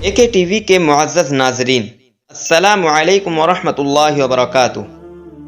A T V کے معزز ناظرین، السلام علیکم ورحمۃ اللہ وبرکاتہ۔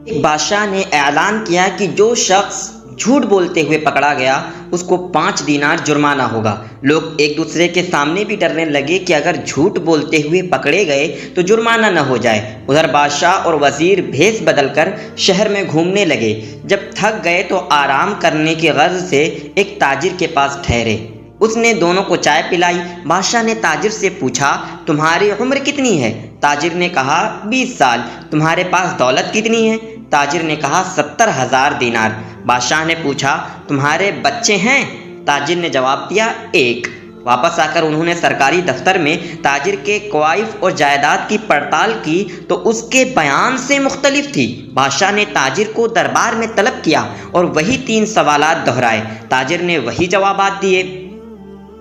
ایک بادشاہ نے اعلان کیا کہ جو شخص جھوٹ بولتے ہوئے پکڑا گیا اس کو 5 دینار جرمانہ ہوگا۔ لوگ ایک دوسرے کے سامنے بھی ڈرنے لگے کہ اگر جھوٹ بولتے ہوئے پکڑے گئے تو جرمانہ نہ ہو جائے۔ ادھر بادشاہ اور وزیر بھیس بدل کر شہر میں گھومنے لگے۔ جب تھک گئے تو آرام کرنے کی غرض سے ایک تاجر کے پاس ٹھہرے۔ اس نے دونوں کو چائے پلائی۔ بادشاہ نے تاجر سے پوچھا، تمہاری عمر کتنی ہے؟ تاجر نے کہا 20 سال۔ تمہارے پاس دولت کتنی ہے؟ تاجر نے کہا 70,000 دینار۔ بادشاہ نے پوچھا، تمہارے بچے ہیں؟ تاجر نے جواب دیا 1۔ واپس آ کر انہوں نے سرکاری دفتر میں تاجر کے کوائف اور جائیداد کی پڑتال کی تو اس کے بیان سے مختلف تھی۔ بادشاہ نے تاجر کو دربار میں طلب کیا اور وہی 3 سوالات دہرائے۔ تاجر نے وہی جوابات دیے۔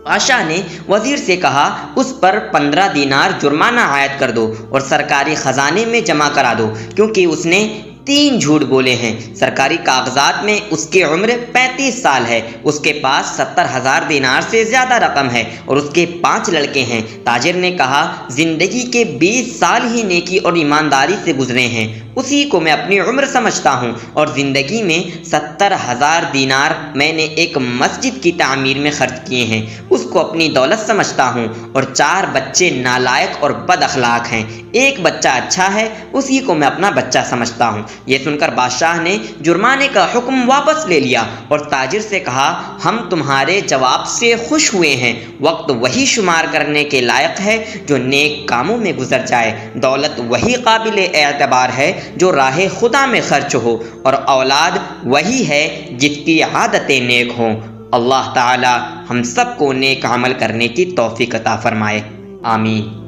بادشاہ نے وزیر سے کہا، اس پر 15 دینار جرمانہ عائد کر دو اور سرکاری خزانے میں جمع کرا دو، کیونکہ اس نے 3 جھوٹ بولے ہیں۔ سرکاری کاغذات میں اس کی عمر 35 سال ہے۔ اس کے پاس 70,000 دینار سے زیادہ رقم ہے اور اس کے 5 لڑکے ہیں۔ تاجر نے کہا، زندگی کے 20 سال ہی نیکی اور ایمانداری سے گزرے ہیں، اسی کو میں اپنی عمر سمجھتا ہوں، اور زندگی میں 70,000 دینار میں نے ایک مسجد کی تعمیر میں خرچ کیے ہیں، اس کو اپنی دولت سمجھتا ہوں، اور 4 بچے نالائق اور بد اخلاق ہیں، ایک بچہ اچھا ہے، اسی کو میں اپنا بچہ سمجھتا ہوں۔ یہ سن کر بادشاہ نے جرمانے کا حکم واپس لے لیا اور تاجر سے کہا، ہم تمہارے جواب سے خوش ہوئے ہیں۔ وقت وہی شمار کرنے کے لائق ہے جو نیک کاموں میں گزر جائے، دولت وہی قابل اعتبار ہے جو راہ خدا میں خرچ ہو، اور اولاد وہی ہے جس کی عادتیں نیک ہوں۔ اللہ تعالی ہم سب کو نیک عمل کرنے کی توفیق عطا فرمائے، آمین۔